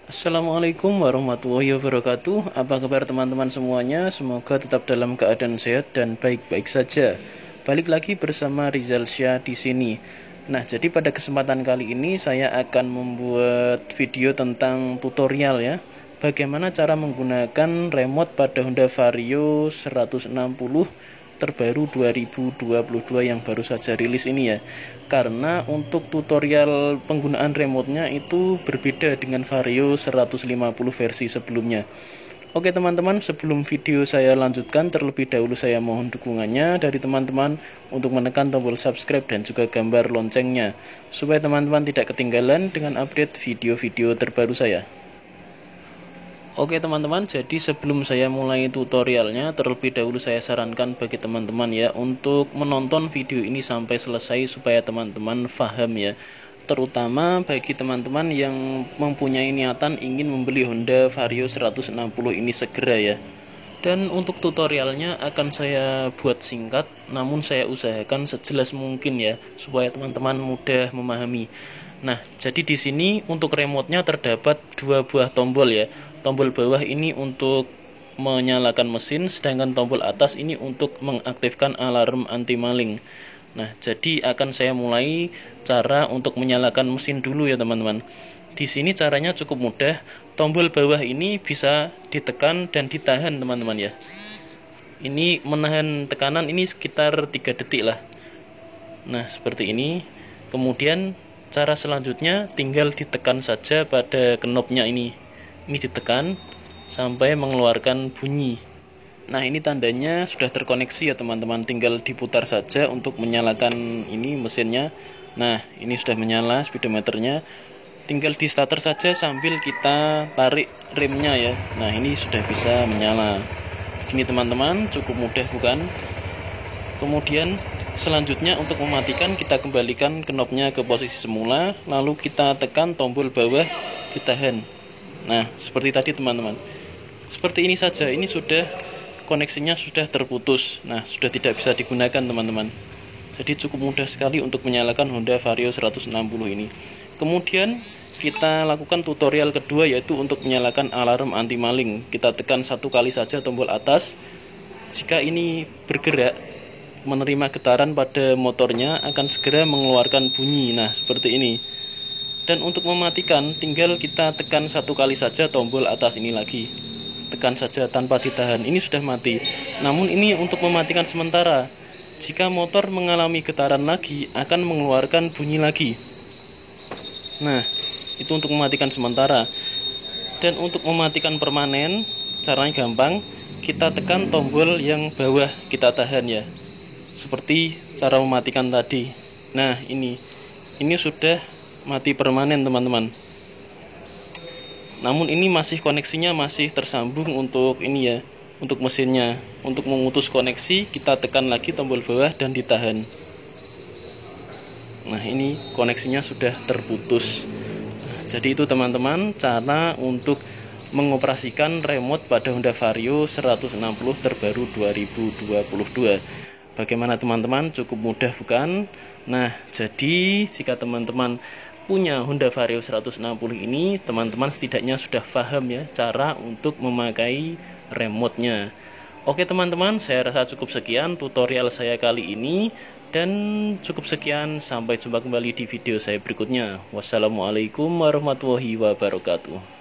Assalamualaikum warahmatullahi wabarakatuh. Apa kabar teman-teman semuanya? Semoga tetap dalam keadaan sehat dan baik-baik saja. Balik lagi bersama Rizal Syah di sini. Nah, jadi pada kesempatan kali ini saya akan membuat video tentang tutorial ya. Bagaimana cara menggunakan remote pada Honda Vario 160 terbaru 2022 yang baru saja rilis ini ya. Karena untuk tutorial penggunaan remote-nya itu berbeda dengan Vario 150 versi sebelumnya. Oke teman-teman, sebelum video saya lanjutkan, terlebih dahulu saya mohon dukungannya dari teman-teman untuk menekan tombol subscribe dan juga gambar loncengnya, supaya teman-teman tidak ketinggalan dengan update video-video terbaru saya. Oke teman-teman, jadi sebelum saya mulai tutorialnya, terlebih dahulu saya sarankan bagi teman-teman ya untuk menonton video ini sampai selesai supaya teman-teman paham ya. Terutama bagi teman-teman yang mempunyai niatan ingin membeli Honda Vario 160 ini segera ya. Dan untuk tutorialnya akan saya buat singkat, namun saya usahakan sejelas mungkin ya supaya teman-teman mudah memahami. Nah, jadi di sini untuk remote-nya terdapat dua buah tombol ya. Tombol bawah ini untuk menyalakan mesin, sedangkan tombol atas ini untuk mengaktifkan alarm anti maling. Nah, jadi akan saya mulai cara untuk menyalakan mesin dulu ya teman-teman. Di sini caranya cukup mudah. Tombol bawah ini bisa ditekan dan ditahan teman-teman ya. Ini menahan tekanan ini sekitar 3 detik lah. Nah, seperti ini. Kemudian cara selanjutnya tinggal ditekan saja pada knopnya ini. Ini ditekan sampai mengeluarkan bunyi. Nah, ini tandanya sudah terkoneksi ya teman-teman. Tinggal diputar saja untuk menyalakan ini mesinnya. Nah, ini sudah menyala speedometernya. Tinggal di starter saja sambil kita tarik remnya ya. Nah, ini sudah bisa menyala. Gini teman-teman, cukup mudah bukan? Kemudian selanjutnya untuk mematikan kita kembalikan knopnya ke posisi semula, lalu kita tekan tombol bawah ditahan. Nah, seperti tadi teman-teman. Seperti ini saja, ini sudah koneksinya sudah terputus. Nah, sudah tidak bisa digunakan teman-teman. Jadi cukup mudah sekali untuk menyalakan Honda Vario 160 ini. Kemudian kita lakukan tutorial kedua, yaitu untuk menyalakan alarm anti maling. Kita tekan satu kali saja tombol atas. Jika ini bergerak menerima getaran pada motornya akan segera mengeluarkan bunyi. Nah, seperti ini. Dan untuk mematikan tinggal kita tekan satu kali saja tombol atas ini lagi. Tekan saja tanpa ditahan. Ini sudah mati. Namun ini untuk mematikan sementara. Jika motor mengalami getaran lagi akan mengeluarkan bunyi lagi. Nah, itu untuk mematikan sementara. Dan untuk mematikan permanen caranya gampang. Kita tekan tombol yang bawah, kita tahan ya. Seperti cara mematikan tadi. Nah, ini sudah mati permanen teman-teman. Namun ini masih koneksinya masih tersambung untuk ini ya, untuk mesinnya. Untuk memutus koneksi kita tekan lagi tombol bawah dan ditahan. Nah, ini koneksinya sudah terputus. Nah, jadi itu teman-teman cara untuk mengoperasikan remote pada Honda Vario 160 terbaru 2022. Bagaimana teman-teman? Cukup mudah bukan? Nah, jadi jika teman-teman punya Honda Vario 160 ini, teman-teman setidaknya sudah paham ya cara untuk memakai remote-nya. Oke teman-teman, saya rasa cukup sekian tutorial saya kali ini. Dan cukup sekian, sampai jumpa kembali di video saya berikutnya. Wassalamualaikum warahmatullahi wabarakatuh.